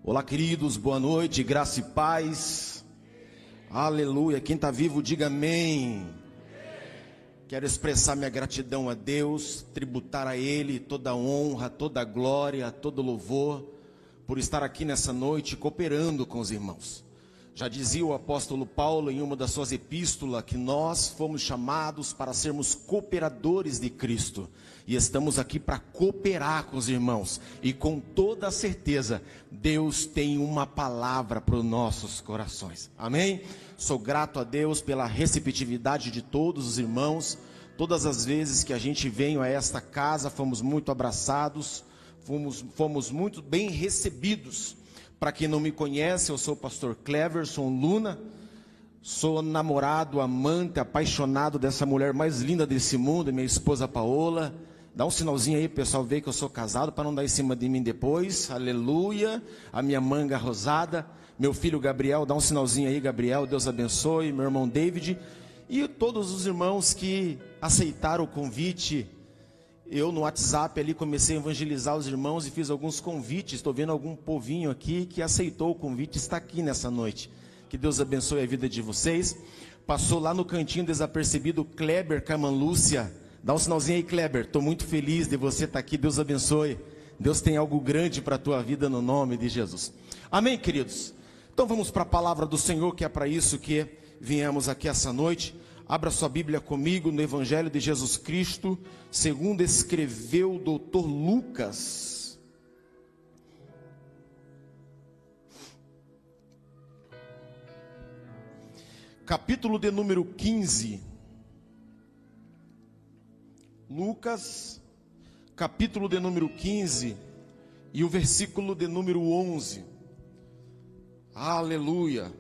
Olá, queridos, boa noite, graça e paz. Aleluia. Quem está vivo, diga amém. Quero expressar minha gratidão a Deus, tributar a Ele toda a honra, toda a glória, todo o louvor, por estar aqui nessa noite cooperando com os irmãos. Já dizia o apóstolo Paulo em uma das suas epístolas que nós fomos chamados para sermos cooperadores de Cristo. E estamos aqui para cooperar com os irmãos. E com toda a certeza, Deus tem uma palavra para os nossos corações. Amém? Sou grato a Deus pela receptividade de todos os irmãos. Todas as vezes que a gente veio a esta casa, fomos muito abraçados, fomos muito bem recebidos. Para quem não me conhece, eu sou o pastor Cleverson Luna, sou namorado, amante, apaixonado dessa mulher mais linda desse mundo, minha esposa Paola. Dá um sinalzinho aí, pessoal, ver que eu sou casado, para não dar em cima de mim depois. Aleluia. A minha manga rosada, meu filho Gabriel, dá um sinalzinho aí, Gabriel, Deus abençoe. Meu irmão David e todos os irmãos que aceitaram o convite. Eu no WhatsApp ali comecei a evangelizar os irmãos e fiz alguns convites. Estou vendo algum povinho aqui que aceitou o convite, está aqui nessa noite. Que Deus abençoe a vida de vocês. Passou lá no cantinho desapercebido Kleber Camanlúcia. Dá um sinalzinho aí, Kleber. Estou muito feliz de você estar aqui. Deus abençoe. Deus tem algo grande para a tua vida no nome de Jesus. Amém, queridos? Então vamos para a palavra do Senhor, que é para isso que viemos aqui essa noite. Abra sua Bíblia comigo no Evangelho de Jesus Cristo, segundo escreveu o doutor Lucas. Capítulo de número 15. Lucas, capítulo de número 15 e o versículo de número 11. Aleluia.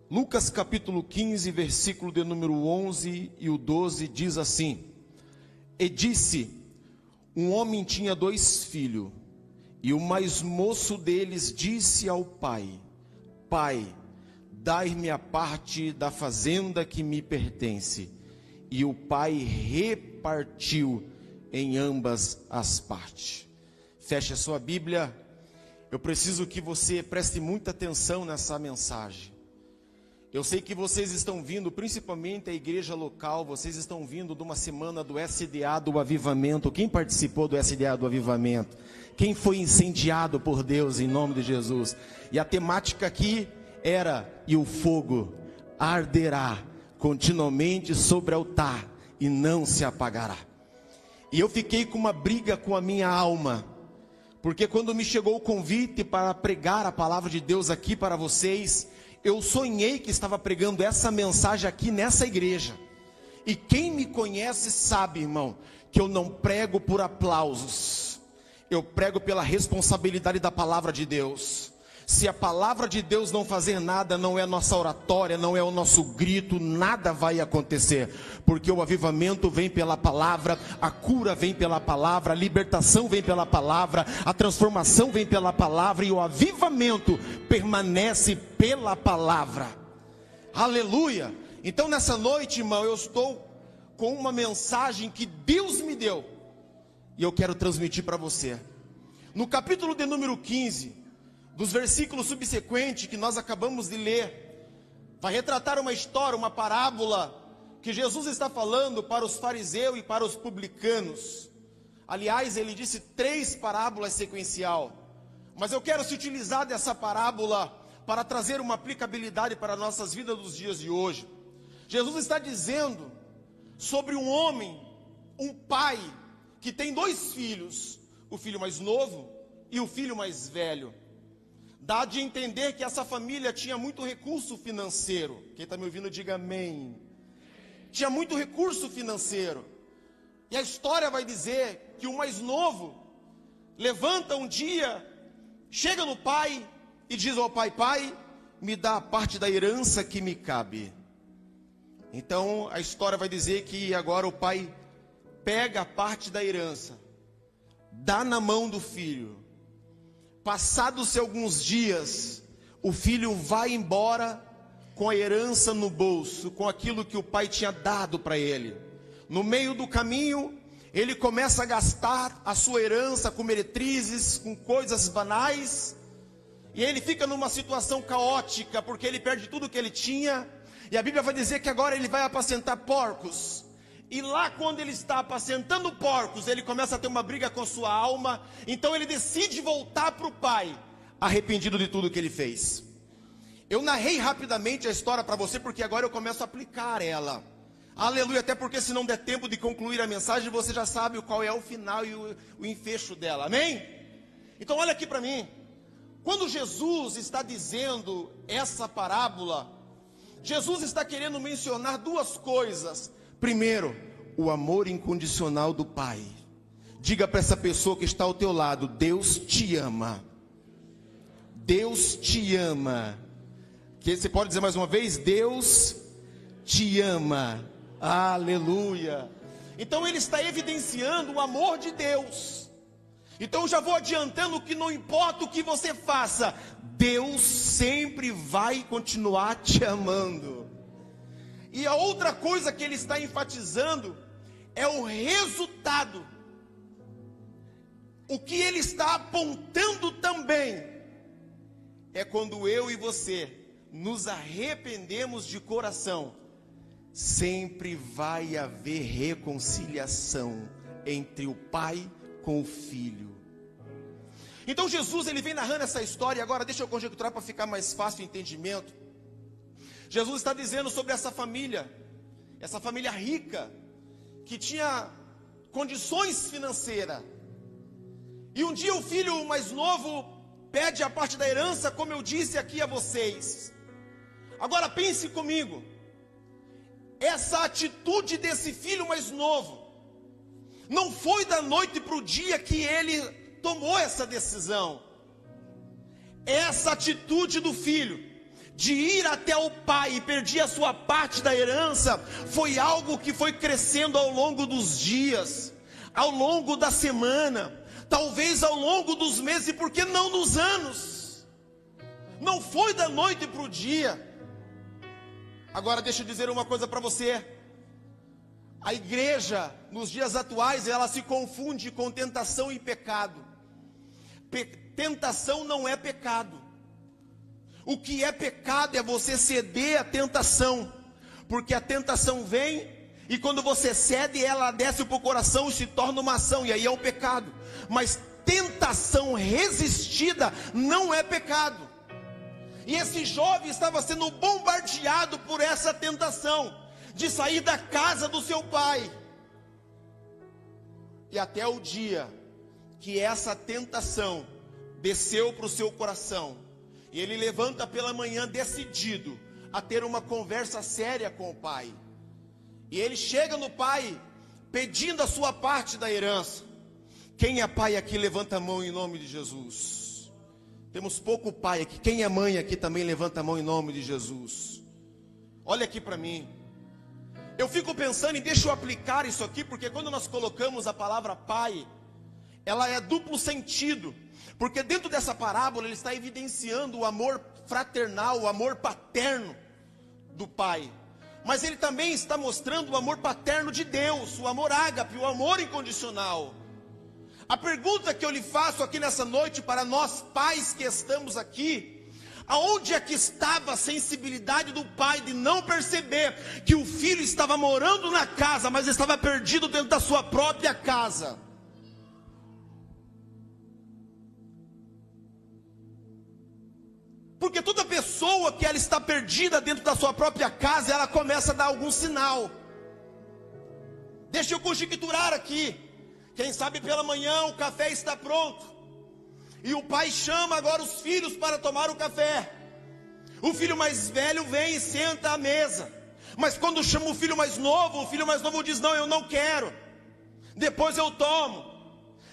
Lucas capítulo 15, versículo de número 11 e o 12 diz assim: E disse, um homem tinha 2 filhos, e o mais moço deles disse ao pai: Pai, dai-me a parte da fazenda que me pertence. E o pai repartiu em ambas as partes. Feche a sua Bíblia. Eu preciso que você preste muita atenção nessa mensagem. Eu sei que vocês estão vindo, principalmente a igreja local, vocês estão vindo de uma semana do SDA do Avivamento. Quem participou do SDA do Avivamento? Quem foi incendiado por Deus em nome de Jesus? E a temática aqui era: e o fogo arderá continuamente sobre o altar e não se apagará. E eu fiquei com uma briga com a minha alma, porque quando me chegou o convite para pregar a palavra de Deus aqui para vocês, eu sonhei que estava pregando essa mensagem aqui nessa igreja. E quem me conhece sabe, irmão, que eu não prego por aplausos. Eu prego pela responsabilidade da palavra de Deus. Se a palavra de Deus não fazer nada, não é a nossa oratória, não é o nosso grito, nada vai acontecer. Porque o avivamento vem pela palavra, a cura vem pela palavra, a libertação vem pela palavra, a transformação vem pela palavra e o avivamento permanece pela palavra. Aleluia! Então nessa noite, irmão, eu estou com uma mensagem que Deus me deu e eu quero transmitir para você. No capítulo de número 15... dos versículos subsequentes que nós acabamos de ler, vai retratar uma história, uma parábola, que Jesus está falando para os fariseus e para os publicanos. Aliás, ele disse 3 parábolas sequencial, mas eu quero se utilizar dessa parábola para trazer uma aplicabilidade para nossas vidas dos dias de hoje. Jesus está dizendo sobre um homem, um pai, que tem 2 filhos, o filho mais novo e o filho mais velho. Dá de entender que essa família tinha muito recurso financeiro. Quem está me ouvindo, diga amém. Tinha muito recurso financeiro. E a história vai dizer que o mais novo levanta um dia, chega no pai e diz ao pai: Pai, me dá a parte da herança que me cabe. Então a história vai dizer que agora o pai pega a parte da herança, dá na mão do filho. Passados alguns dias, o filho vai embora com a herança no bolso, com aquilo que o pai tinha dado para ele. No meio do caminho, ele começa a gastar a sua herança com meretrizes, com coisas banais, E ele fica numa situação caótica, porque ele perde tudo que ele tinha. E a Bíblia vai dizer que agora ele vai apacentar porcos. E lá quando ele está apacentando porcos, ele começa a ter uma briga com sua alma. Então ele decide voltar para o pai, arrependido de tudo que ele fez. Eu narrei rapidamente a história para você, porque agora eu começo a aplicar ela. Aleluia, até porque se não der tempo de concluir a mensagem, você já sabe qual é o final e o enfecho dela, amém? Então olha aqui para mim. Quando Jesus está dizendo essa parábola, Jesus está querendo mencionar duas coisas. Primeiro, o amor incondicional do Pai. Diga para essa pessoa que está ao teu lado: Deus te ama. Deus te ama. Que você pode dizer mais uma vez: Deus te ama. Aleluia. Então ele está evidenciando o amor de Deus. Então eu já vou adiantando que não importa o que você faça, Deus sempre vai continuar te amando. E a outra coisa que ele está enfatizando é o resultado. O que ele está apontando também é quando eu e você nos arrependemos de coração, sempre vai haver reconciliação entre o pai com o filho. Então Jesus, ele vem narrando essa história. E agora deixa eu conjecturar para ficar mais fácil o entendimento. Jesus está dizendo sobre essa família rica, que tinha condições financeiras. E um dia o filho mais novo pede a parte da herança, como eu disse aqui a vocês. Agora pense comigo, essa atitude desse filho mais novo, não foi da noite para o dia que ele tomou essa decisão. Essa atitude do filho, de ir até o pai e perder a sua parte da herança, foi algo que foi crescendo ao longo dos dias, ao longo da semana, talvez ao longo dos meses, e por que não nos anos. Não foi da noite para o dia. Agora deixa eu dizer uma coisa para você. A igreja, nos dias atuais, ela se confunde com tentação e pecado. Tentação não é pecado. O que é pecado é você ceder à tentação, porque a tentação vem, e quando você cede, ela desce para o coração e se torna uma ação, e aí é o pecado. Mas tentação resistida não é pecado. E esse jovem estava sendo bombardeado por essa tentação, de sair da casa do seu pai. E até o dia que essa tentação desceu para o seu coração, e ele levanta pela manhã decidido a ter uma conversa séria com o pai. E ele chega no pai pedindo a sua parte da herança. Quem é pai aqui, levanta a mão em nome de Jesus. Temos pouco pai aqui. Quem é mãe aqui também, levanta a mão em nome de Jesus. Olha aqui para mim. Eu fico pensando, e deixa eu aplicar isso aqui, porque quando nós colocamos a palavra pai, ela é duplo sentido. Porque dentro dessa parábola ele está evidenciando o amor fraternal, o amor paterno do pai. Mas ele também está mostrando o amor paterno de Deus, o amor ágape, o amor incondicional. A pergunta que eu lhe faço aqui nessa noite, para nós pais que estamos aqui: aonde é que estava a sensibilidade do pai de não perceber que o filho estava morando na casa, mas estava perdido dentro da sua própria casa? Porque toda pessoa que ela está perdida dentro da sua própria casa, ela começa a dar algum sinal. Deixa eu conjecturar aqui. Quem sabe pela manhã o café está pronto, e o pai chama agora os filhos para tomar o café. O filho mais velho vem e senta à mesa. Mas quando chama o filho mais novo diz: não, eu não quero, depois eu tomo.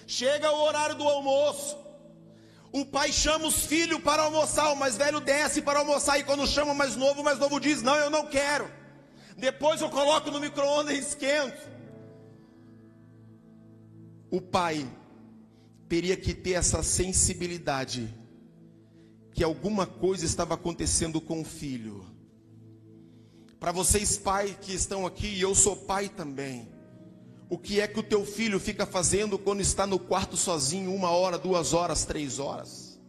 Chega o horário do almoço, o pai chama os filhos para almoçar, o mais velho desce para almoçar, e quando chama o mais novo diz: não, eu não quero, depois eu coloco no micro-ondas e esquento. O pai teria que ter essa sensibilidade, que alguma coisa estava acontecendo com o filho. Para vocês pai que estão aqui, e eu sou pai também, o que é que o teu filho fica fazendo quando está no quarto sozinho, 1 hora, 2 horas, 3 horas?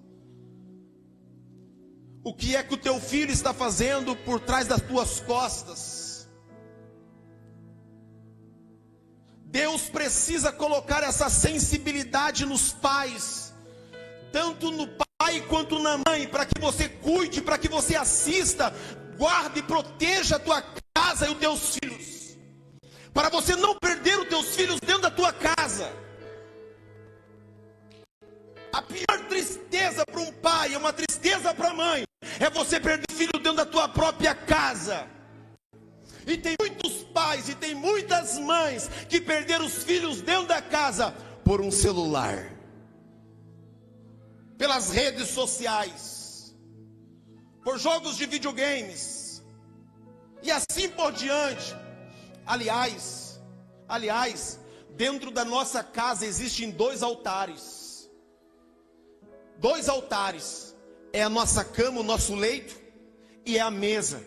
o que é que o teu filho está fazendo por trás das tuas costas. Deus precisa colocar essa sensibilidade nos pais, tanto no pai quanto na mãe, para que você cuide, para que você assista, guarde e proteja a tua casa e os teus filhos, para você não perder os teus filhos dentro da tua casa. A pior tristeza para um pai, é uma tristeza para a mãe, é você perder o filho dentro da tua própria casa. E tem muitos pais e tem muitas mães que perderam os filhos dentro da casa por um celular, pelas redes sociais, por jogos de videogames e assim por diante. Aliás, dentro da nossa casa existem dois altares. Dois altares. É a nossa cama, o nosso leito, e é a mesa.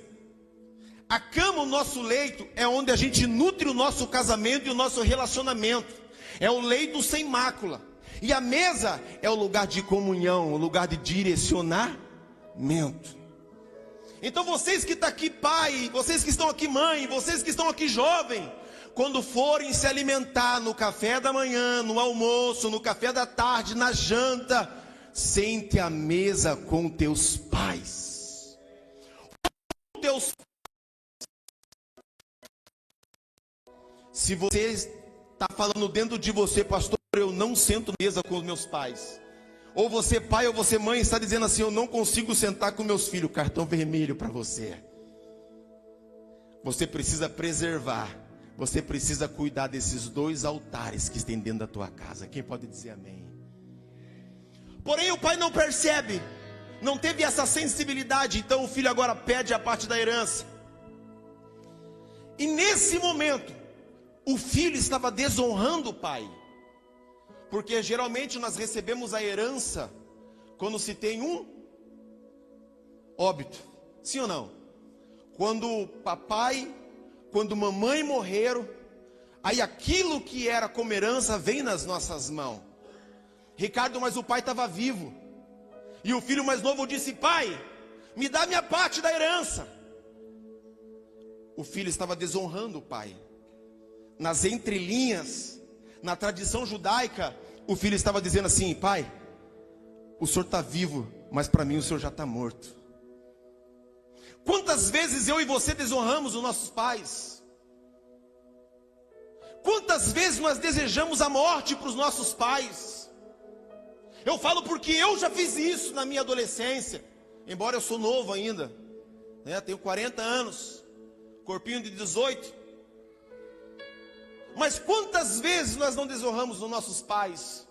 A cama, o nosso leito, é onde a gente nutre o nosso casamento e o nosso relacionamento. É o leito sem mácula. E a mesa é o lugar de comunhão, o lugar de direcionamento. Então vocês que estão aqui pai, vocês que estão aqui mãe, vocês que estão aqui jovem, quando forem se alimentar no café da manhã, no almoço, no café da tarde, na janta, sente à mesa com teus pais. Se você está falando dentro de você, pastor, eu não sento à mesa com os meus pais. Ou você pai ou você mãe está dizendo assim, eu não consigo sentar com meus filhos, cartão vermelho para você. Você precisa preservar, você precisa cuidar desses dois altares que estão dentro da tua casa. Quem pode dizer amém? Porém o pai não percebe, não teve essa sensibilidade, então o filho agora pede a parte da herança. E nesse momento, o filho estava desonrando o pai. Porque geralmente nós recebemos a herança quando se tem um óbito. Sim ou não? Quando papai, quando mamãe morreram, aí aquilo que era como herança vem nas nossas mãos. Ricardo, mas o pai estava vivo. E o filho mais novo disse, pai, me dá minha parte da herança. O filho estava desonrando o pai. Nas entrelinhas, na tradição judaica, o filho estava dizendo assim, pai, o senhor está vivo, mas para mim o senhor já está morto. Quantas vezes eu e você desonramos os nossos pais? Quantas vezes nós desejamos a morte para os nossos pais? Eu falo porque eu já fiz isso na minha adolescência, embora eu sou novo ainda, né? Tenho 40 anos, corpinho de 18. Mas quantas vezes nós não desonramos os nossos pais?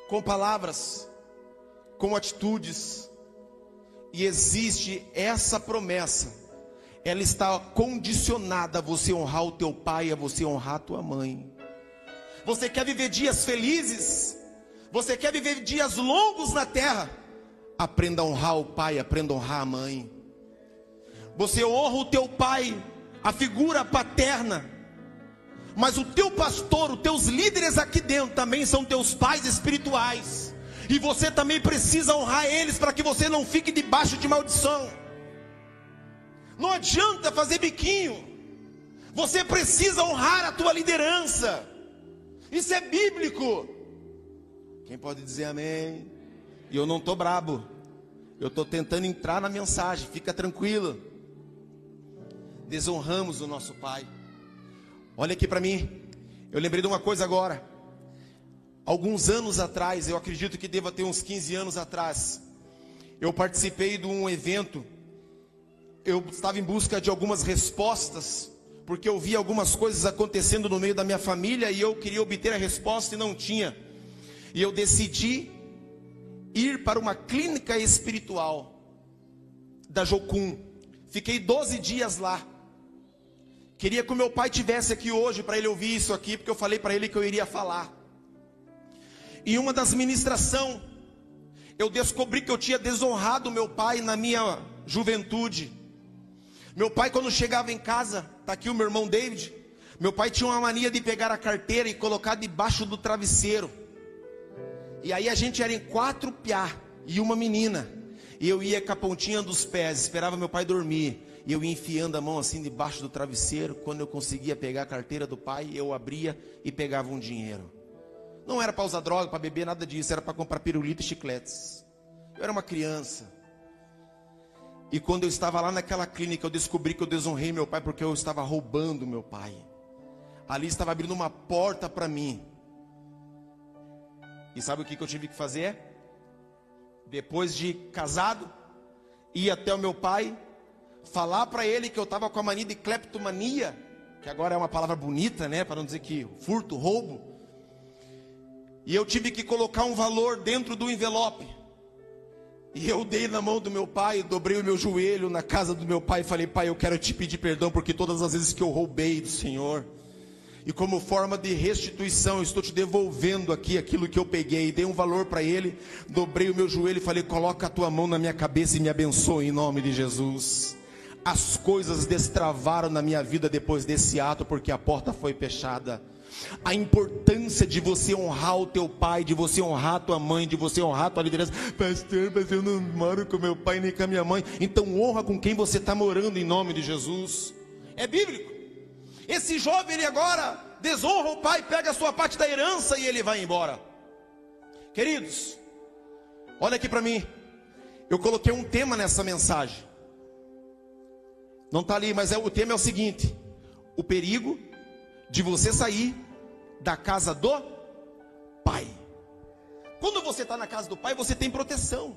Com palavras, com atitudes. E existe essa promessa, ela está condicionada a você honrar o teu pai, a você honrar a tua mãe. Você quer viver dias felizes? Você quer viver dias longos na terra? Aprenda a honrar o pai, aprenda a honrar a mãe. Você honra o teu pai, a figura paterna. Mas o teu pastor, os teus líderes aqui dentro também são teus pais espirituais. E você também precisa honrar eles para que você não fique debaixo de maldição. Não adianta fazer biquinho. Você precisa honrar a tua liderança. Isso é bíblico. Quem pode dizer amém? E eu não estou brabo. Eu estou tentando entrar na mensagem. Fica tranquilo. Desonramos o nosso pai. Olha aqui para mim. Eu lembrei de uma coisa agora. Alguns anos atrás, eu acredito que deva ter uns 15 anos atrás, eu participei de um evento. Eu estava em busca de algumas respostas, porque eu vi algumas coisas acontecendo no meio da minha família e eu queria obter a resposta e não tinha. E eu decidi ir para uma clínica espiritual da Jocum. Fiquei 12 dias lá. Queria que o meu pai tivesse aqui hoje para ele ouvir isso aqui, porque eu falei para ele que eu iria falar. Em uma das ministrações, eu descobri que eu tinha desonrado meu pai na minha juventude. Meu pai, quando chegava em casa, está aqui o meu irmão David, meu pai tinha uma mania de pegar a carteira e colocar debaixo do travesseiro. E aí a gente era em 4 piá e uma menina. E eu ia com a pontinha dos pés, esperava meu pai dormir. E eu ia enfiando a mão assim debaixo do travesseiro. Quando eu conseguia pegar a carteira do pai, eu abria e pegava um dinheiro. Não era para usar droga, para beber, nada disso. Era para comprar pirulito e chicletes. Eu era uma criança. E quando eu estava lá naquela clínica, eu descobri que eu desonrei meu pai porque eu estava roubando meu pai. Ali estava abrindo uma porta para mim. E sabe o que eu tive que fazer? Depois de casado, ir até o meu pai, falar para ele que eu estava com a mania de cleptomania, que agora é uma palavra bonita, né? Para não dizer que furto, roubo. E eu tive que colocar um valor dentro do envelope. E eu dei na mão do meu pai, dobrei o meu joelho na casa do meu pai e falei: pai, eu quero te pedir perdão porque todas as vezes que eu roubei do Senhor, e como forma de restituição, eu estou te devolvendo aqui aquilo que eu peguei. Dei um valor para ele, dobrei o meu joelho e falei: coloca a tua mão na minha cabeça e me abençoe em nome de Jesus. As coisas destravaram na minha vida depois desse ato, porque a porta foi fechada. A importância de você honrar o teu pai, de você honrar a tua mãe, de você honrar a tua liderança. Pastor, mas eu não moro com meu pai nem com a minha mãe. Então honra com quem você está morando em nome de Jesus. É bíblico. Esse jovem, ele agora desonra o pai, pega a sua parte da herança e ele vai embora. Queridos, olha aqui para mim. Eu coloquei um tema nessa mensagem. Não está ali, mas o tema é o seguinte: o perigo de você sair da casa do pai. Quando você está na casa do pai, você tem proteção.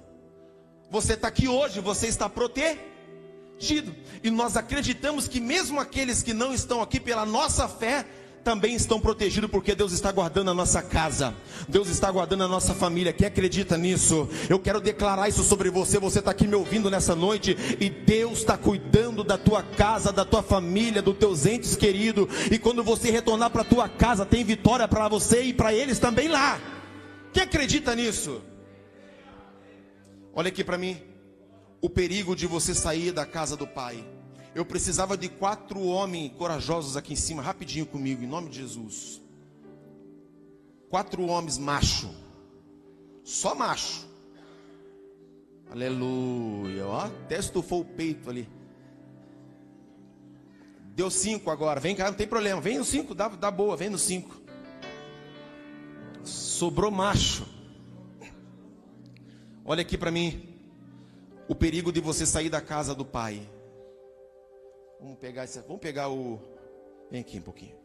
Você está aqui hoje, você está protegido. E nós acreditamos que mesmo aqueles que não estão aqui pela nossa fé, também estão protegidos, porque Deus está guardando a nossa casa, Deus está guardando a nossa família. Quem acredita nisso? Eu quero declarar isso sobre você. Você está aqui me ouvindo nessa noite, e Deus está cuidando da tua casa, da tua família, dos teus entes queridos. E quando você retornar para a tua casa, tem vitória para você e para eles também lá. Quem acredita nisso? Olha aqui para mim. O perigo de você sair da casa do pai. Eu precisava de 4 homens corajosos aqui em cima, rapidinho comigo, em nome de Jesus. 4 homens macho. Só macho. Aleluia. Ó, até estufou o peito ali. Deu 5 agora. Vem cá, não tem problema. Vem no 5, dá boa, vem no 5. Sobrou macho. Olha aqui para mim. O perigo de você sair da casa do pai. Vamos pegar o... Vem aqui um pouquinho.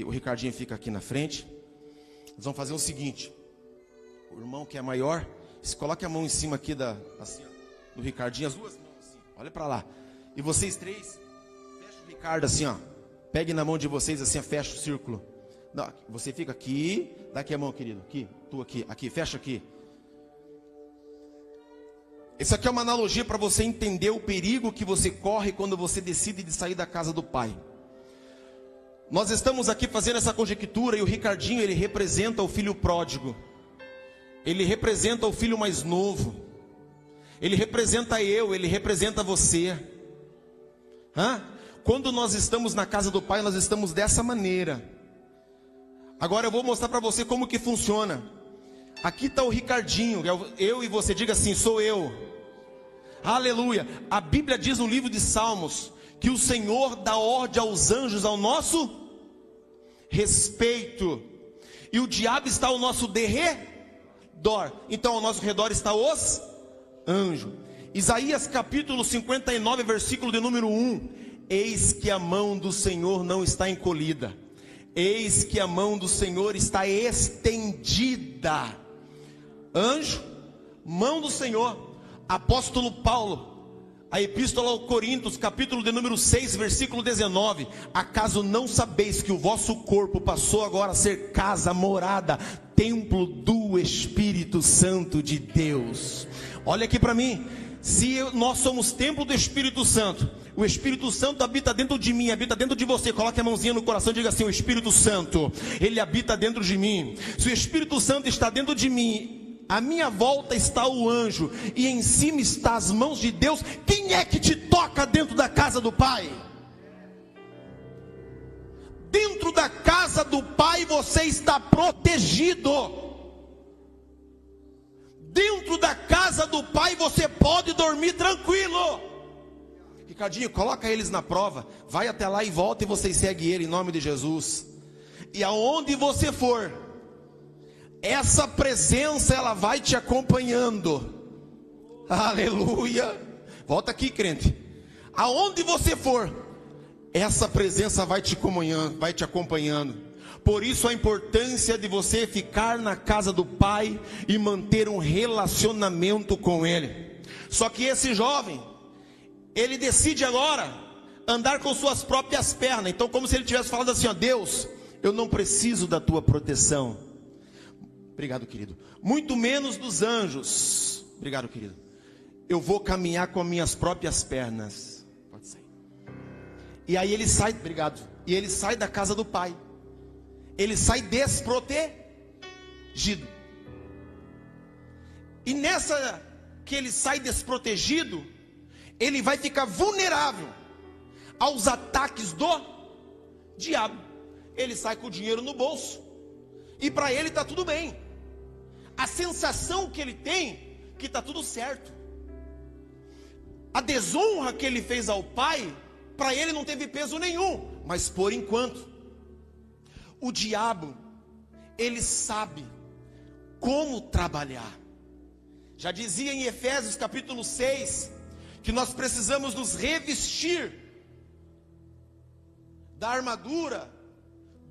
O Ricardinho fica aqui na frente. Nós vamos fazer o seguinte. O irmão que é maior, coloque a mão em cima aqui assim, do Ricardinho. As duas mãos assim. Olha para lá. E vocês 3, fecha o Ricardo assim, ó. Pegue na mão de vocês assim, fecha o círculo. Não, você fica aqui. Dá aqui a mão, querido. Aqui, tu aqui. Aqui, fecha aqui. Isso aqui é uma analogia para você entender o perigo que você corre quando você decide de sair da casa do pai. Nós estamos aqui fazendo essa conjectura, e o Ricardinho, ele representa o filho pródigo. Ele representa o filho mais novo. Ele representa ele representa você. Quando nós estamos na casa do pai, nós estamos dessa maneira. Agora eu vou mostrar para você como que funciona. Aqui está o Ricardinho, eu e você, diga assim: sou eu. Aleluia. A Bíblia diz no livro de Salmos que o Senhor dá ordem aos anjos ao nosso respeito, e o diabo está ao nosso derredor. Então ao nosso redor está os anjos. Isaías capítulo 59, versículo de número 1. Eis que a mão do Senhor não está encolhida, eis que a mão do Senhor está estendida. Anjo, mão do Senhor. Apóstolo Paulo, a epístola aos Coríntios, capítulo de número 6, versículo 19. Acaso não sabeis que o vosso corpo passou agora a ser casa, morada, templo do Espírito Santo de Deus? Olha aqui para mim. Se nós somos templo do Espírito Santo, o Espírito Santo habita dentro de mim, habita dentro de você. Coloque a mãozinha no coração e diga assim: o Espírito Santo, ele habita dentro de mim. Se o Espírito Santo está dentro de mim, à minha volta está o anjo, e em cima está as mãos de Deus. Quem é que te toca dentro da casa do Pai? Dentro da casa do Pai você está protegido. dentro da casa do Pai você pode dormir tranquilo. Ricardinho, coloca eles na prova, vai até lá e volta e vocês seguem ele em nome de Jesus. E aonde você for, essa presença ela vai te acompanhando. Aleluia. Volta aqui, crente. Aonde você for, essa presença vai te acompanhando. Por isso a importância de você ficar na casa do Pai e manter um relacionamento com Ele. Só que esse jovem, ele decide agora andar com suas próprias pernas. Então, como se ele tivesse falado assim, ó: Deus, eu não preciso da tua proteção. Obrigado, querido. Muito menos dos anjos. Obrigado, querido. Eu vou caminhar com as minhas próprias pernas. Pode sair. E aí ele sai, obrigado. E ele sai da casa do Pai. Ele sai desprotegido. E nessa que ele sai desprotegido, ele vai ficar vulnerável aos ataques do diabo. Ele sai com o dinheiro no bolso e para ele está tudo bem. A sensação que ele tem que está tudo certo. A desonra que ele fez ao pai, para ele não teve peso nenhum. Mas por enquanto, o diabo, ele sabe como trabalhar. Já dizia em Efésios capítulo 6, que nós precisamos nos revestir da armadura,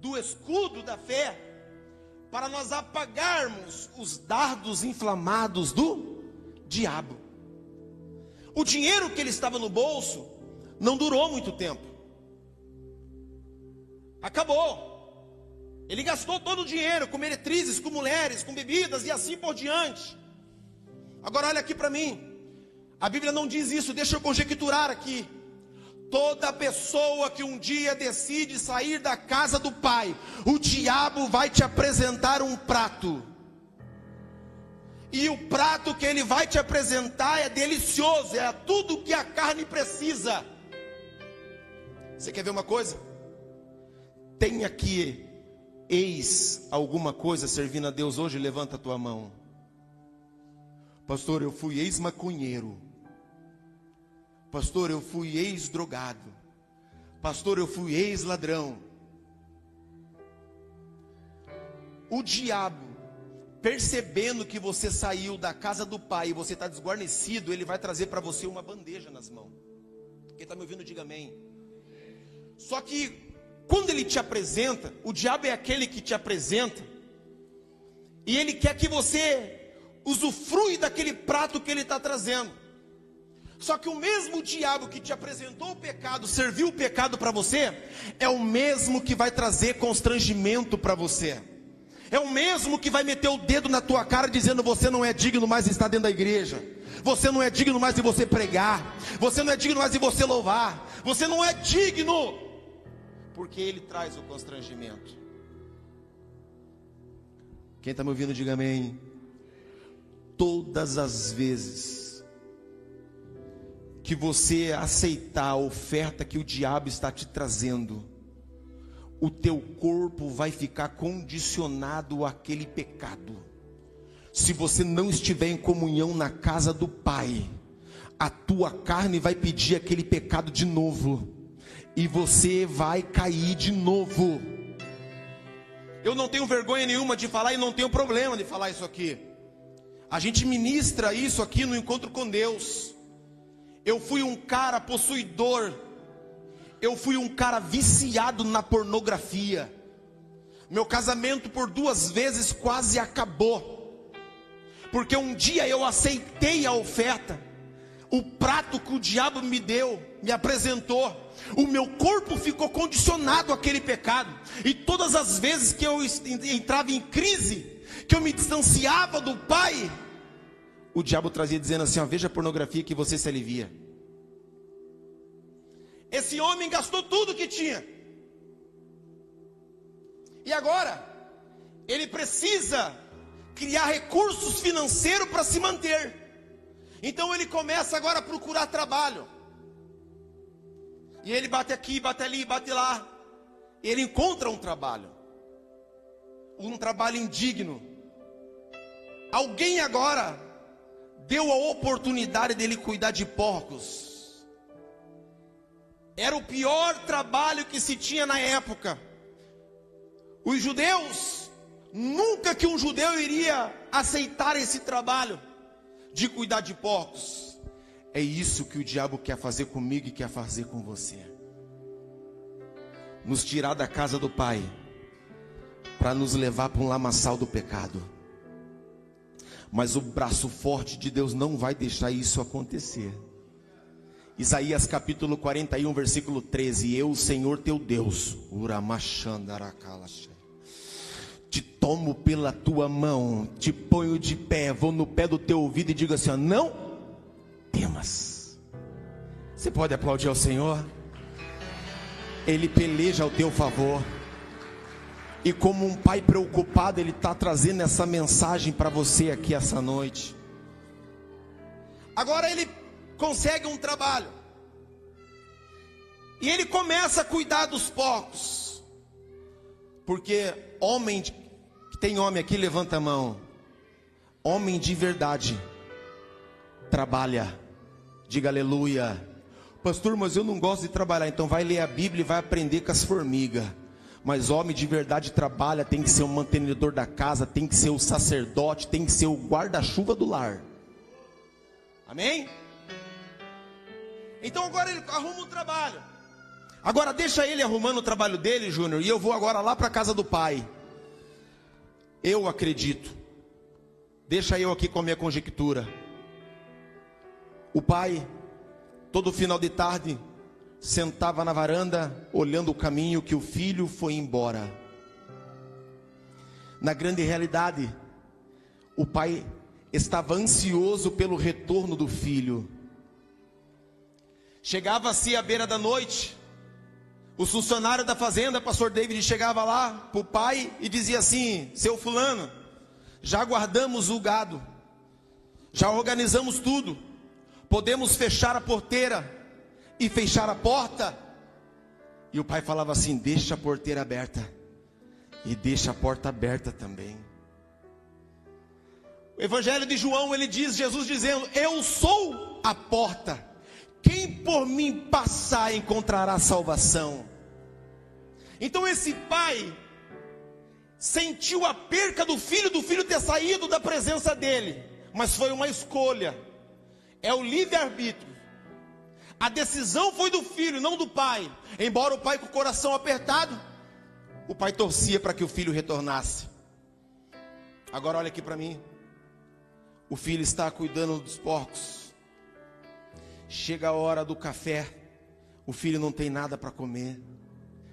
do escudo da fé, para nós apagarmos os dardos inflamados do diabo. O dinheiro que ele estava no bolso não durou muito tempo. Acabou. Ele gastou todo o dinheiro com meretrizes, com mulheres, com bebidas e assim por diante. Agora olha aqui para mim. A Bíblia não diz isso, deixa eu conjecturar aqui. Toda pessoa que um dia decide sair da casa do Pai, o diabo vai te apresentar um prato. E o prato que ele vai te apresentar é delicioso, é tudo que a carne precisa. Você quer ver uma coisa? Tem aqui alguma coisa servindo a Deus hoje? Levanta a tua mão. Pastor, eu fui ex-maconheiro. Pastor, eu fui ex-drogado. Pastor, eu fui ex-ladrão. O diabo, percebendo que você saiu da casa do Pai e você está desguarnecido, ele vai trazer para você uma bandeja nas mãos. Quem está me ouvindo, diga amém. Só que quando ele te apresenta, o diabo é aquele que te apresenta, e ele quer que você usufrui daquele prato que ele está trazendo. Só que o mesmo diabo que te apresentou o pecado, serviu o pecado para você, é o mesmo que vai trazer constrangimento para você. É o mesmo que vai meter o dedo na tua cara dizendo: você não é digno mais de estar dentro da igreja. Você não é digno mais de você pregar. Você não é digno mais de você louvar. Você não é digno. Porque ele traz o constrangimento. Quem está me ouvindo, diga amém. Todas as vezes que você aceitar a oferta que o diabo está te trazendo, o teu corpo vai ficar condicionado àquele pecado. Se você não estiver em comunhão na casa do Pai, a tua carne vai pedir aquele pecado de novo, e você vai cair de novo. Eu não tenho vergonha nenhuma de falar, e não tenho problema de falar isso aqui. A gente ministra isso aqui no encontro com Deus. Eu fui um cara possuidor. Eu fui um cara viciado na pornografia. Meu casamento por 2 vezes quase acabou. Porque um dia eu aceitei a oferta. O prato que o diabo me deu, me apresentou. O meu corpo ficou condicionado àquele pecado. E todas as vezes que eu entrava em crise, que eu me distanciava do Pai, o diabo trazia dizendo assim: ó, veja a pornografia que você se alivia. Esse homem gastou tudo que tinha. E agora, ele precisa criar recursos financeiros para se manter. Então ele começa agora a procurar trabalho. E ele bate aqui, bate ali, bate lá. E ele encontra um trabalho indigno. Alguém agora deu a oportunidade dele cuidar de porcos. Era o pior trabalho que se tinha na época. Os judeus, nunca que um judeu iria aceitar esse trabalho de cuidar de porcos. É isso que o diabo quer fazer comigo e quer fazer com você. Nos tirar da casa do Pai, para nos levar para um lamaçal do pecado. Mas o braço forte de Deus não vai deixar isso acontecer. Isaías capítulo 41, versículo 13. Eu, Senhor teu Deus, te tomo pela tua mão, te ponho de pé, vou no pé do teu ouvido e digo assim, ó, não temas. Você pode aplaudir ao Senhor? Ele peleja ao teu favor. E como um pai preocupado, Ele está trazendo essa mensagem para você aqui essa noite. Agora ele consegue um trabalho. E ele começa a cuidar dos porcos. Porque homem, tem homem aqui, levanta a mão. Homem de verdade trabalha. Diga aleluia. Pastor, mas eu não gosto de trabalhar. Então vai ler a Bíblia e vai aprender com as formigas. Mas homem de verdade trabalha, tem que ser o mantenedor da casa, tem que ser o sacerdote, tem que ser o guarda-chuva do lar. Amém? Então agora ele arruma um trabalho. Agora deixa ele arrumando o trabalho dele, Júnior, e eu vou agora lá para a casa do pai. Eu acredito. Deixa eu aqui com a minha conjectura. O pai, todo final de tarde, sentava na varanda, olhando o caminho que o filho foi embora. Na grande realidade, o pai estava ansioso pelo retorno do filho. Chegava-se à beira da noite, o funcionário da fazenda, pastor David, chegava lá para o pai e dizia assim, seu fulano, já guardamos o gado, já organizamos tudo, podemos fechar a porteira e fechar a porta. E o pai falava assim, deixa a porteira aberta e deixa a porta aberta também. O Evangelho de João, ele diz, Jesus dizendo, eu sou a porta, quem por mim passar encontrará salvação. Então esse pai sentiu a perca do filho ter saído da presença dele, mas foi uma escolha, é o livre-arbítrio. A decisão foi do filho, não do pai. Embora o pai com o coração apertado, o pai torcia para que o filho retornasse. Agora olha aqui para mim. O filho está cuidando dos porcos. Chega a hora do café, o filho não tem nada para comer.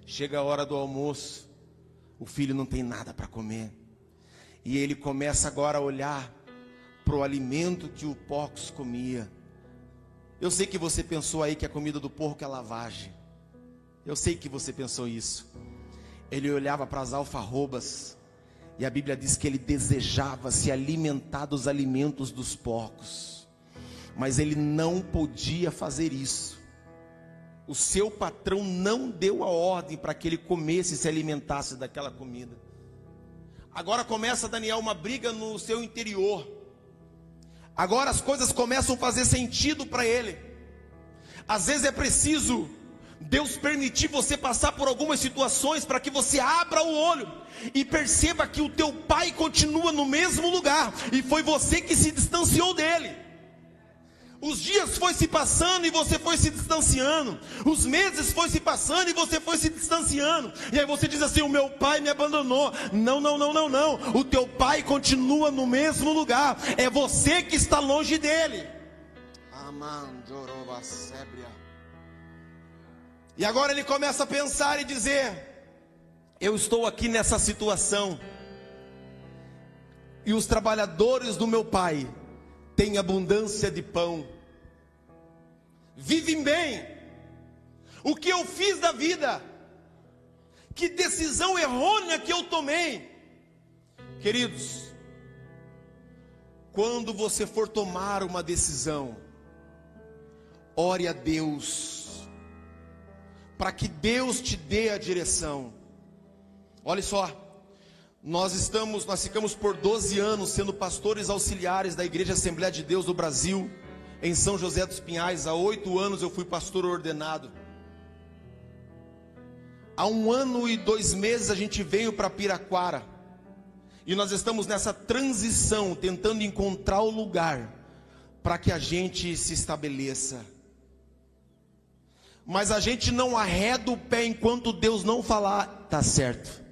Chega a hora do almoço, o filho não tem nada para comer. E ele começa agora a olhar para o alimento que o porcos comia. Eu sei que você pensou aí que a comida do porco é lavagem. Eu sei que você pensou isso. Ele olhava para as alfarrobas. E a Bíblia diz que ele desejava se alimentar dos alimentos dos porcos. Mas ele não podia fazer isso. O seu patrão não deu a ordem para que ele comesse e se alimentasse daquela comida. Agora começa, Daniel, uma briga no seu interior. Agora as coisas começam a fazer sentido para ele. Às vezes é preciso Deus permitir você passar por algumas situações para que você abra o olho e perceba que o teu pai continua no mesmo lugar e foi você que se distanciou dele. Os dias foi se passando e você foi se distanciando. Os meses foi se passando e você foi se distanciando. E aí você diz assim, o meu pai me abandonou. Não, não, não, não, não. O teu pai continua no mesmo lugar. É você que está longe dele. E agora ele começa a pensar e dizer, eu estou aqui nessa situação. E os trabalhadores do meu pai tem abundância de pão, vivem bem. O que eu fiz da vida? Que decisão errônea que eu tomei. Queridos, quando você for tomar uma decisão, ore a Deus, para que Deus te dê a direção. Olha só, Nós ficamos por 12 anos sendo pastores auxiliares da Igreja Assembleia de Deus do Brasil, em São José dos Pinhais. Há 8 anos eu fui pastor ordenado. Há 1 ano e 2 meses a gente veio para Piraquara. E nós estamos nessa transição, tentando encontrar o lugar para que a gente se estabeleça. Mas a gente não arreda o pé enquanto Deus não falar, tá certo.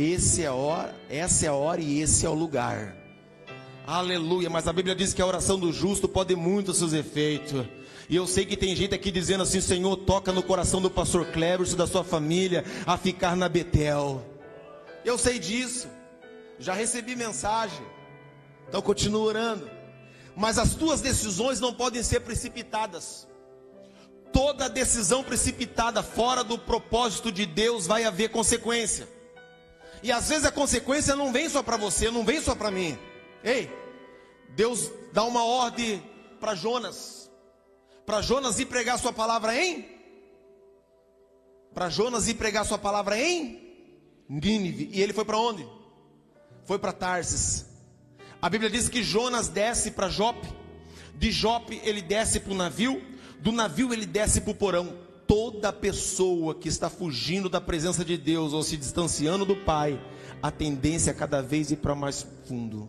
Essa é a hora e esse é o lugar. Aleluia. Mas a Bíblia diz que a oração do justo pode muito seus efeitos. E eu sei que tem gente aqui dizendo assim: Senhor, toca no coração do pastor Cleverson, da sua família, a ficar na Betel. Eu sei disso, já recebi mensagem. Então continua orando. Mas as tuas decisões não podem ser precipitadas. Toda decisão precipitada fora do propósito de Deus vai haver consequência. E às vezes a consequência não vem só para você, não vem só para mim. Ei, Deus dá uma ordem para Jonas ir pregar sua palavra em Nínive. E ele foi para onde? Foi para Tarsis. A Bíblia diz que Jonas desce para Jope. De Jope ele desce para o navio. Do navio ele desce para o porão. Toda pessoa que está fugindo da presença de Deus ou se distanciando do Pai, a tendência é cada vez ir para mais fundo.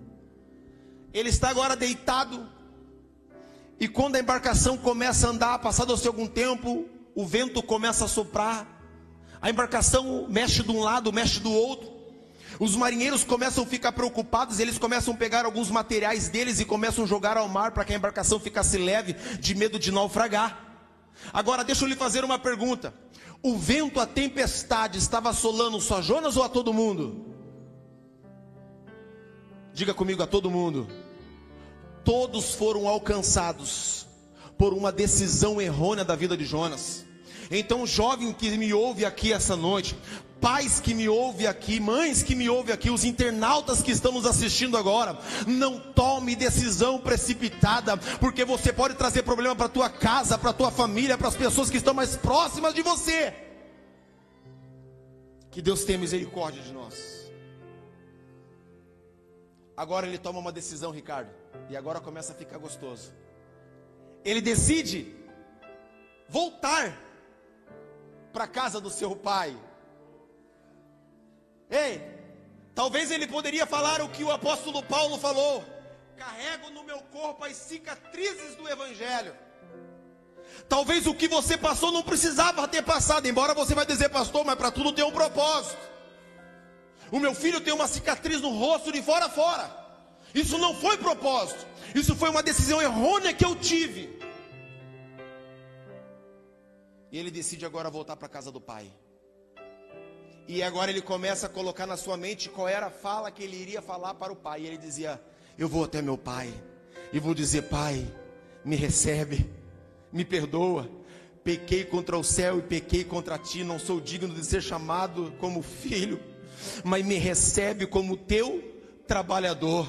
Ele está agora deitado, e quando a embarcação começa a andar, passado algum tempo, o vento começa a soprar, a embarcação mexe de um lado, mexe do outro. Os marinheiros começam a ficar preocupados, eles começam a pegar alguns materiais deles e começam a jogar ao mar para que a embarcação ficasse leve, de medo de naufragar. Agora deixa eu lhe fazer uma pergunta: o vento, a tempestade estava assolando só Jonas ou a todo mundo? Diga comigo, a todo mundo. Todos foram alcançados por uma decisão errônea da vida de Jonas. Então, jovem que me ouve aqui essa noite, pais que me ouvem aqui, mães que me ouvem aqui, os internautas que estão nos assistindo agora, não tome decisão precipitada, porque você pode trazer problema para a tua casa, para a tua família, para as pessoas que estão mais próximas de você. Que Deus tenha misericórdia de nós. Agora ele toma uma decisão, Ricardo, e agora começa a ficar gostoso. Ele decide voltar para a casa do seu pai. Ei, talvez ele poderia falar o que o apóstolo Paulo falou: carrego no meu corpo as cicatrizes do Evangelho. Talvez o que você passou não precisava ter passado, embora você vai dizer: pastor, mas para tudo tem um propósito. O meu filho tem uma cicatriz no rosto de fora a fora. Isso não foi propósito, isso foi uma decisão errônea que eu tive. E ele decide agora voltar para a casa do pai. E agora ele começa a colocar na sua mente qual era a fala que ele iria falar para o pai. E ele dizia: eu vou até meu pai e vou dizer: pai, me recebe, me perdoa. Pequei contra o céu e pequei contra ti, não sou digno de ser chamado como filho, mas me recebe como teu trabalhador.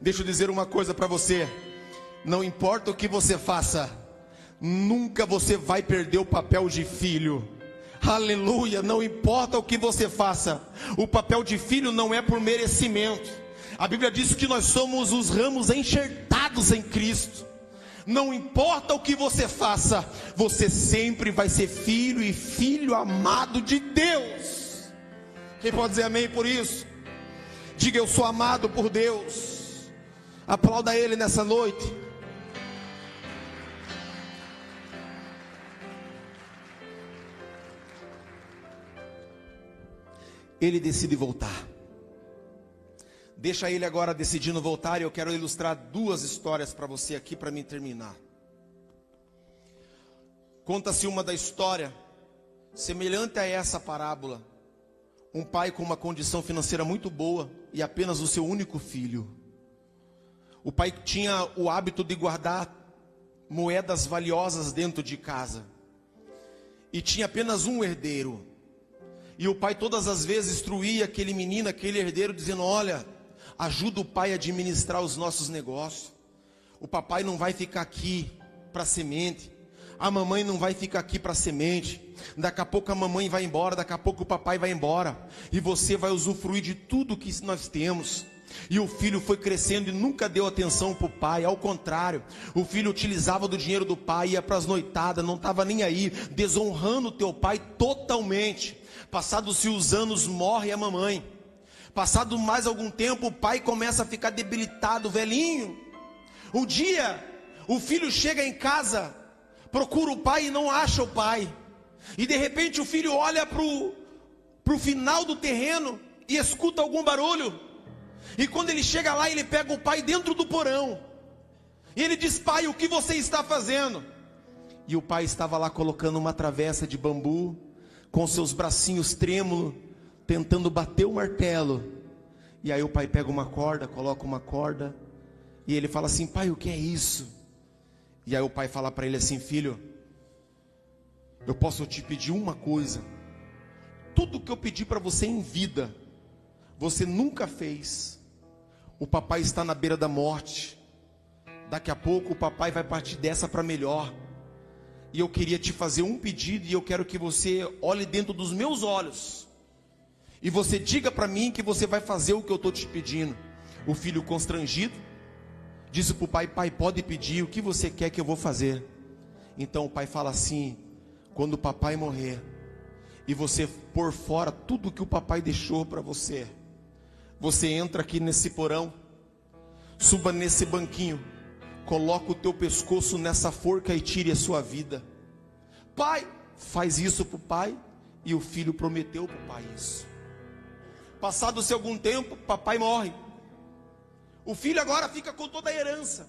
Deixa eu dizer uma coisa para você: não importa o que você faça, nunca você vai perder o papel de filho. Aleluia, não importa o que você faça, o papel de filho não é por merecimento. A Bíblia diz que nós somos os ramos enxertados em Cristo. Não importa o que você faça, você sempre vai ser filho e filho amado de Deus. Quem pode dizer amém por isso? Diga: eu sou amado por Deus. Aplauda Ele nessa noite. Ele decide voltar. Deixa ele agora decidindo voltar. E eu quero ilustrar 2 histórias para você aqui, para mim terminar. Conta-se uma da história semelhante a essa parábola. Um pai com uma condição financeira muito boa e apenas o seu único filho. O pai tinha o hábito de guardar moedas valiosas dentro de casa. E tinha apenas um herdeiro. E o pai todas as vezes instruía aquele menino, aquele herdeiro, dizendo: olha, ajuda o pai a administrar os nossos negócios. O papai não vai ficar aqui para semente. A mamãe não vai ficar aqui para semente. Daqui a pouco a mamãe vai embora, daqui a pouco o papai vai embora. E você vai usufruir de tudo que nós temos. E o filho foi crescendo e nunca deu atenção para o pai. Ao contrário, o filho utilizava do dinheiro do pai, ia para as noitadas, não estava nem aí, desonrando o teu pai totalmente. Passados-se os anos, morre a mamãe. Passado mais algum tempo, o pai começa a ficar debilitado, velhinho. Um dia, o filho chega em casa, procura o pai e não acha o pai. E de repente o filho olha para o final do terreno e escuta algum barulho. E quando ele chega lá, ele pega o pai dentro do porão. E ele diz: pai, o que você está fazendo? E o pai estava lá colocando uma travessa de bambu, com seus bracinhos trêmulos, tentando bater o martelo. E aí o pai pega uma corda, coloca uma corda, e ele fala assim: pai, o que é isso? E aí o pai fala para ele assim: filho, eu posso te pedir uma coisa. Tudo que eu pedi para você em vida, você nunca fez. O papai está na beira da morte. Daqui a pouco o papai vai partir dessa para melhor. E eu queria te fazer um pedido, e eu quero que você olhe dentro dos meus olhos, e você diga para mim que você vai fazer o que eu estou te pedindo. O filho, constrangido, disse para o pai: pai, pode pedir, o que você quer que eu vou fazer? Então o pai fala assim: quando o papai morrer, e você pôr fora tudo que o papai deixou para você, você entra aqui nesse porão, suba nesse banquinho, coloca o teu pescoço nessa forca e tire a sua vida. Pai, faz isso para o pai. E o filho prometeu para o pai isso. Passado-se algum tempo, papai morre. O filho agora fica com toda a herança.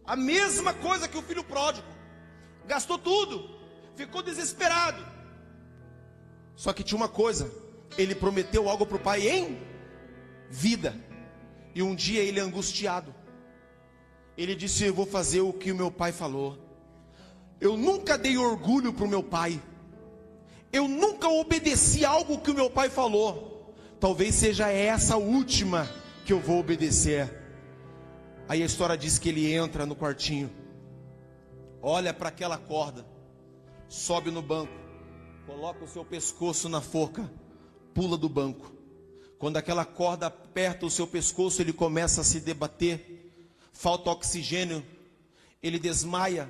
A mesma coisa que o filho pródigo. Gastou tudo, ficou desesperado. Só que tinha uma coisa: ele prometeu algo para o pai em vida. E um dia ele, angustiado, ele disse: eu vou fazer o que o meu pai falou. Eu nunca dei orgulho para o meu pai. Eu nunca obedeci algo que o meu pai falou. Talvez seja essa a última que eu vou obedecer. Aí a história diz que ele entra no quartinho, olha para aquela corda, sobe no banco, coloca o seu pescoço na forca, pula do banco. Quando aquela corda aperta o seu pescoço, ele começa a se debater, falta oxigênio, ele desmaia.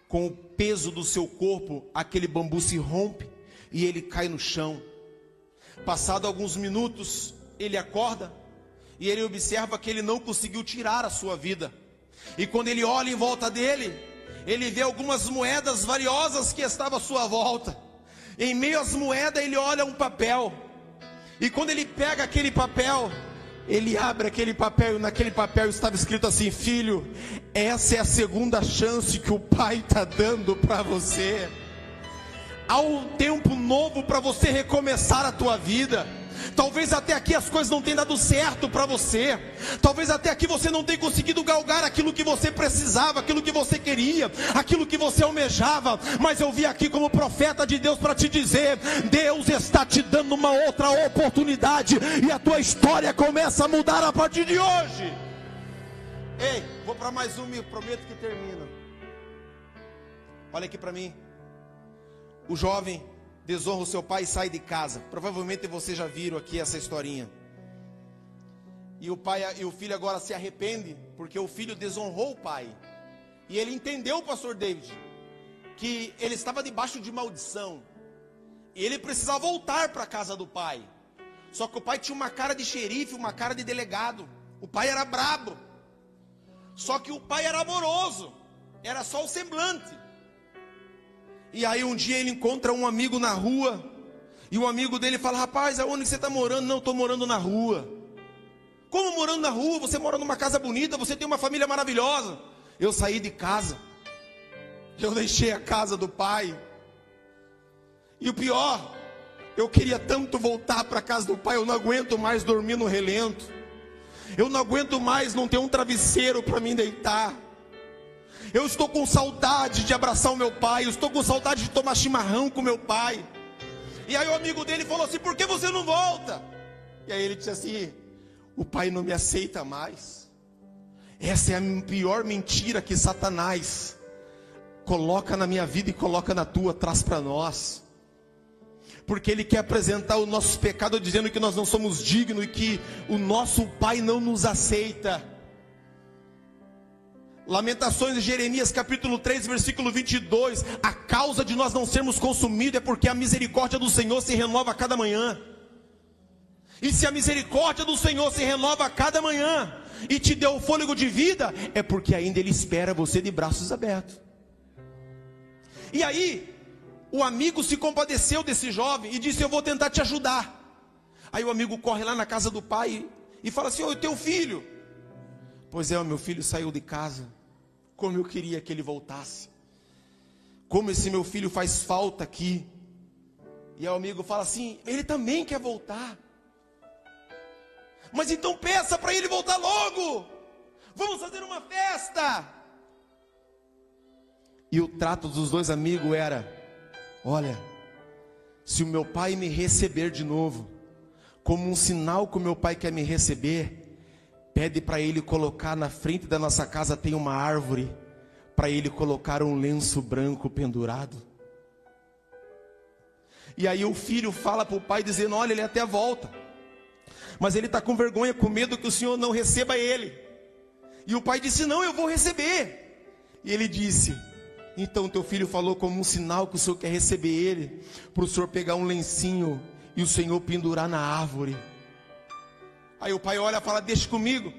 Com o peso do seu corpo, aquele bambu se rompe e ele cai no chão. Passado alguns minutos, ele acorda e ele observa que ele não conseguiu tirar a sua vida. E quando ele olha em volta dele, ele vê algumas moedas valiosas que estavam à sua volta. Em meio às moedas, ele olha um papel. E quando ele pega aquele papel, ele abre aquele papel, e naquele papel estava escrito assim: filho, essa é a segunda chance que o pai está dando para você. Há um tempo novo para você recomeçar a tua vida. Talvez até aqui as coisas não tenham dado certo para você. Talvez até aqui você não tenha conseguido galgar aquilo que você precisava, aquilo que você queria, aquilo que você almejava. Mas eu vim aqui como profeta de Deus para te dizer: Deus está te dando uma outra oportunidade, e a tua história começa a mudar a partir de hoje. Ei, vou para mais um, me prometo que termino. Olha aqui para mim. O jovem desonra o seu pai e sai de casa. Provavelmente vocês já viram aqui essa historinha. E o pai e o filho agora se arrependem, porque o filho desonrou o pai. E ele entendeu, o pastor David, que ele estava debaixo de maldição. E ele precisava voltar para a casa do pai. Só que o pai tinha uma cara de xerife, uma cara de delegado. O pai era brabo. Só que o pai era amoroso. Era só o semblante. E aí um dia ele encontra um amigo na rua, e o amigo dele fala: rapaz, aonde você está morando? Não, estou morando na rua. Como morando na rua? Você mora numa casa bonita, você tem uma família maravilhosa. Eu saí de casa, eu deixei a casa do pai. E o pior, eu queria tanto voltar para a casa do pai, eu não aguento mais dormir no relento. Eu não aguento mais não ter um travesseiro para me deitar. Eu estou com saudade de abraçar o meu pai. Eu estou com saudade de tomar chimarrão com meu pai. E aí o amigo dele falou assim: por que você não volta? E aí ele disse assim: o pai não me aceita mais. Essa é a pior mentira que Satanás coloca na minha vida e coloca na tua, traz para nós. Porque Ele quer apresentar os nossos pecados dizendo que nós não somos dignos e que o nosso Pai não nos aceita. Lamentações de Jeremias capítulo 3 versículo 22, a causa de nós não sermos consumidos é porque a misericórdia do Senhor se renova a cada manhã. E se a misericórdia do Senhor se renova a cada manhã e te deu o fôlego de vida, é porque ainda Ele espera você de braços abertos. E aí o amigo se compadeceu desse jovem e disse: eu vou tentar te ajudar. Aí o amigo corre lá na casa do pai e fala assim: ô, teu filho. Pois é, o meu filho saiu de casa. Como eu queria que ele voltasse. Como esse meu filho faz falta aqui. E aí o amigo fala assim: ele também quer voltar. Mas então peça para ele voltar logo. Vamos fazer uma festa. E o trato dos dois amigos era: olha, se o meu pai me receber de novo, como um sinal que o meu pai quer me receber, pede para ele colocar na frente da nossa casa, tem uma árvore, para ele colocar um lenço branco pendurado. E aí o filho fala para o pai dizendo: olha, ele até volta, mas ele está com vergonha, com medo que o senhor não receba ele. E o pai disse: não, eu vou receber. E ele disse: então teu filho falou como um sinal que o senhor quer receber ele, para o senhor pegar um lencinho e o senhor pendurar na árvore. Aí o pai olha e fala: deixa comigo,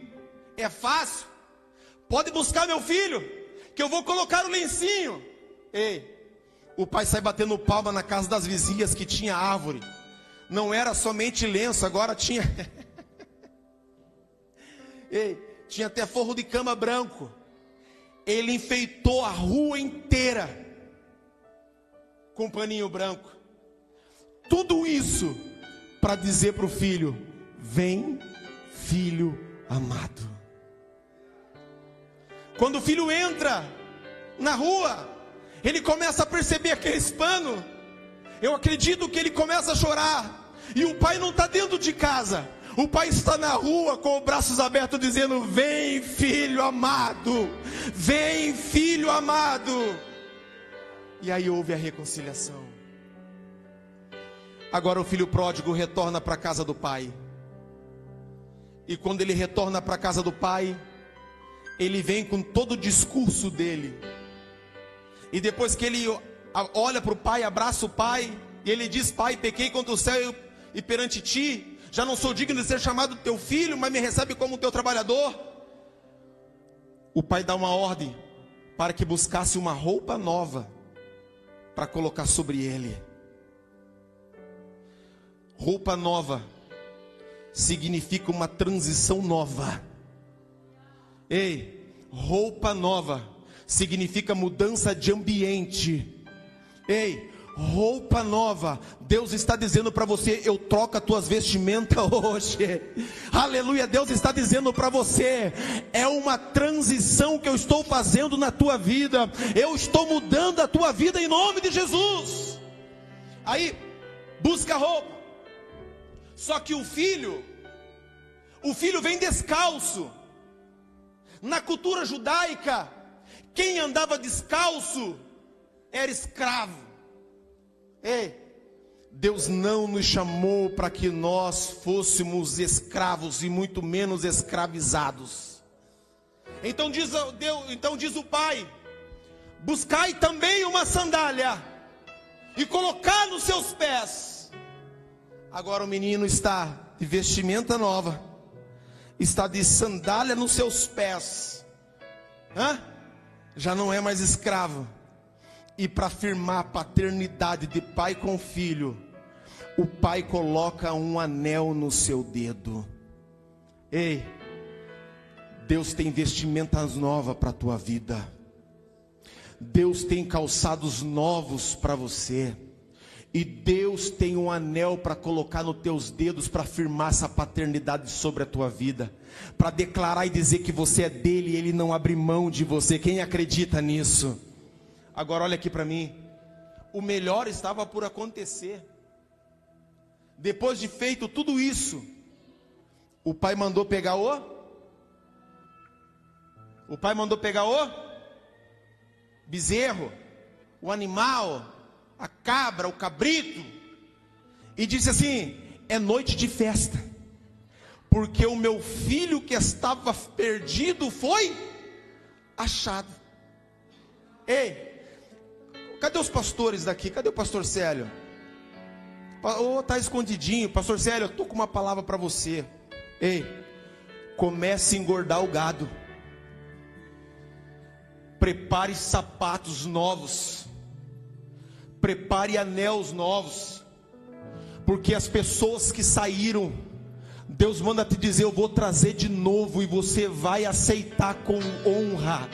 é fácil, pode buscar meu filho, que eu vou colocar o lencinho. Ei, o pai sai batendo palma na casa das vizinhas que tinha árvore. Não era somente lenço, agora tinha Ei, tinha até forro de cama branco. Ele enfeitou a rua inteira com paninho branco. Tudo isso para dizer para o filho: vem, filho amado. Quando o filho entra na rua, ele começa a perceber aqueles panos. Eu acredito que ele começa a chorar. E o pai não está dentro de casa. O pai está na rua com os braços abertos dizendo: vem, filho amado, vem, filho amado. E aí houve a reconciliação. Agora o filho pródigo retorna para a casa do pai. E quando ele retorna para a casa do pai, ele vem com todo o discurso dele. E depois que ele olha para o pai, abraça o pai, e ele diz: pai, pequei contra o céu e perante ti, já não sou digno de ser chamado teu filho, mas me recebe como teu trabalhador. O pai dá uma ordem para que buscasse uma roupa nova para colocar sobre ele. Roupa nova significa uma transição nova. Ei, roupa nova significa mudança de ambiente. Ei, roupa nova, Deus está dizendo para você: eu troco as tuas vestimentas hoje. Aleluia, Deus está dizendo para você: é uma transição que eu estou fazendo na tua vida. Eu estou mudando a tua vida em nome de Jesus. Aí, busca roupa. Só que o filho vem descalço. Na cultura judaica, quem andava descalço era escravo. Ei, Deus não nos chamou para que nós fôssemos escravos e muito menos escravizados. Então diz o pai: buscai também uma sandália e colocar nos seus pés. Agora o menino está de vestimenta nova, está de sandália nos seus pés. Já não é mais escravo. E para afirmar a paternidade de pai com filho, o pai coloca um anel no seu dedo. Ei, Deus tem vestimentas novas para a tua vida. Deus tem calçados novos para você. E Deus tem um anel para colocar nos teus dedos, para afirmar essa paternidade sobre a tua vida, para declarar e dizer que você é dele e ele não abre mão de você. Quem acredita nisso? Agora olha aqui para mim. O melhor estava por acontecer. Depois de feito tudo isso, o pai mandou pegar bezerro, o animal, a cabra, o cabrito, e disse assim: é noite de festa, porque o meu filho que estava perdido foi achado. Ei, cadê os pastores daqui? Cadê o pastor Célio? Está escondidinho. Pastor Célio, eu estou com uma palavra para você. Ei, comece a engordar o gado. Prepare sapatos novos. Prepare anéis novos. Porque as pessoas que saíram, Deus manda te dizer: eu vou trazer de novo, e você vai aceitar com honra.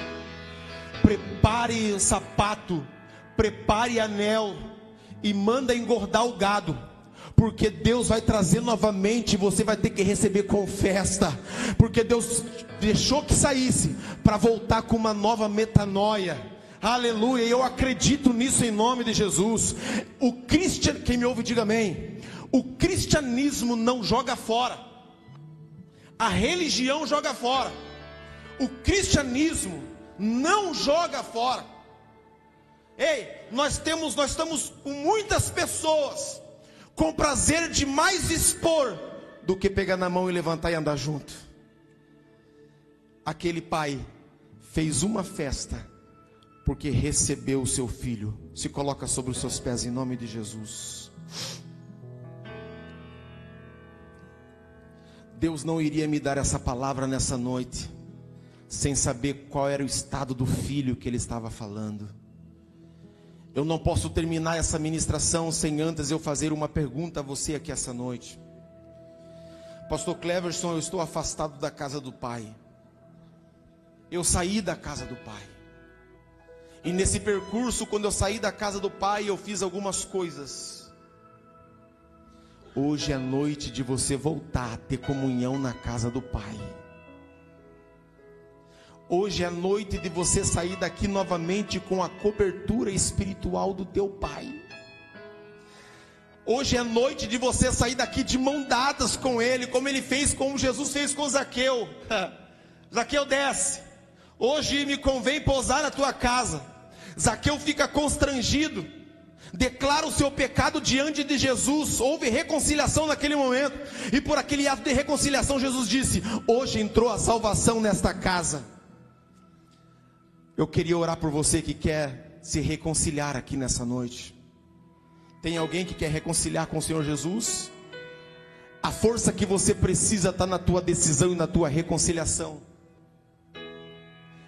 Prepare sapato, prepare anel, e manda engordar o gado, porque Deus vai trazer novamente, e você vai ter que receber com festa, porque Deus deixou que saísse, para voltar com uma nova metanoia. Aleluia, eu acredito nisso em nome de Jesus. Quem me ouve diga amém. O cristianismo não joga fora, a religião joga fora, o cristianismo não joga fora. Ei, nós estamos com muitas pessoas com prazer de mais expor do que pegar na mão e levantar e andar junto. Aquele pai fez uma festa porque recebeu o seu filho. Se coloca sobre os seus pés em nome de Jesus. Deus não iria me dar essa palavra nessa noite sem saber qual era o estado do filho que ele estava falando. Eu não posso terminar essa ministração sem antes eu fazer uma pergunta a você aqui essa noite. Pastor Cleverson, eu estou afastado da casa do Pai. Eu saí da casa do Pai. E nesse percurso, quando eu saí da casa do Pai, eu fiz algumas coisas. Hoje é noite de você voltar a ter comunhão na casa do Pai. Hoje é noite de você sair daqui novamente com a cobertura espiritual do teu Pai. Hoje é noite de você sair daqui de mão dadas com Ele, como Jesus fez com Zaqueu. Zaqueu, desce. Hoje me convém pousar na tua casa. Zaqueu fica constrangido, declara o seu pecado diante de Jesus. Houve reconciliação naquele momento, e por aquele ato de reconciliação Jesus disse: hoje entrou a salvação nesta casa. Eu queria orar por você que quer se reconciliar aqui nessa noite. Tem alguém que quer reconciliar com o Senhor Jesus? A força que você precisa está na tua decisão e na tua reconciliação.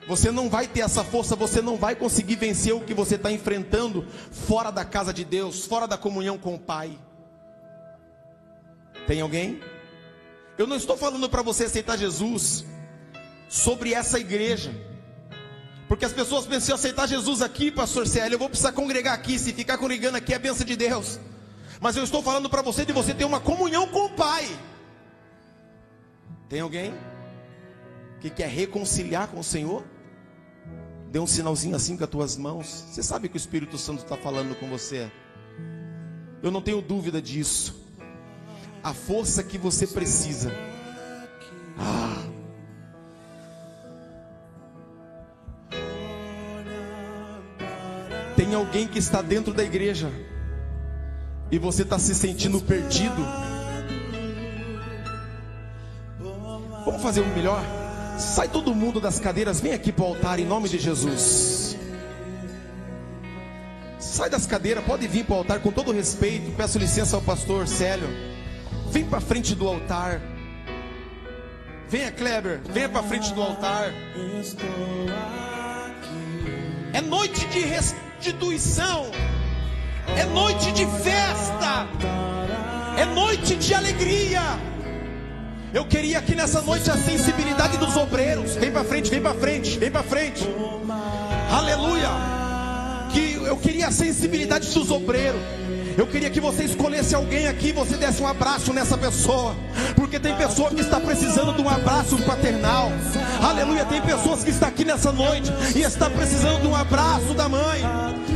Você não vai ter essa força, você não vai conseguir vencer o que você está enfrentando fora da casa de Deus, fora da comunhão com o Pai. Tem alguém? Eu não estou falando para você aceitar Jesus sobre essa igreja, porque as pessoas pensam: se eu aceitar Jesus aqui, pastor Célio, eu vou precisar congregar aqui. Se ficar congregando aqui é a bênção de Deus. Mas eu estou falando para você de você ter uma comunhão com o Pai. Tem alguém que quer reconciliar com o Senhor? Dê um sinalzinho assim com as tuas mãos. Você sabe que o Espírito Santo está falando com você. Eu não tenho dúvida disso. A força que você precisa. Tem alguém que está dentro da igreja e você está se sentindo perdido. Vamos fazer o melhor. Sai todo mundo das cadeiras, vem aqui para o altar em nome de Jesus. Sai das cadeiras, pode vir para o altar com todo respeito. Peço licença ao pastor Célio. Vem para frente do altar. Venha, Kleber, venha para frente do altar. É noite de restituição, é noite de festa, é noite de alegria. Eu queria aqui nessa noite a sensibilidade dos obreiros. Vem para frente, vem para frente, vem para frente. Aleluia. Que eu queria a sensibilidade dos obreiros. Eu queria que você escolhesse alguém aqui e você desse um abraço nessa pessoa, porque tem pessoa que está precisando de um abraço paternal. Aleluia. Tem pessoas que estão aqui nessa noite e está precisando de um abraço da mãe.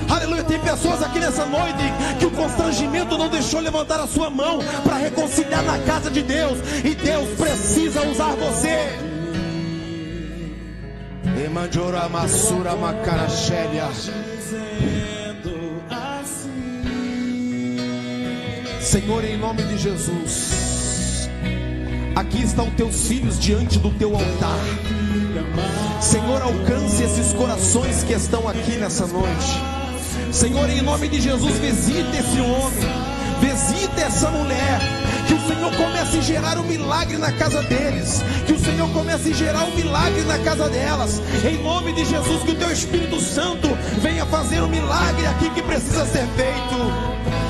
Aleluia. Tem pessoas aqui nessa noite que o constrangimento não deixou levantar a sua mão para reconciliar na casa de Deus, e Deus precisa usar você. Emanjora Masura Macarachélia. Senhor, em nome de Jesus, aqui estão teus filhos diante do teu altar. Senhor, alcance esses corações que estão aqui nessa noite. Senhor, em nome de Jesus, visita esse homem, visita essa mulher. Que o Senhor comece a gerar um milagre na casa deles, que o Senhor comece a gerar um milagre na casa delas. Em nome de Jesus, que o teu Espírito Santo venha fazer um milagre aqui que precisa ser feito.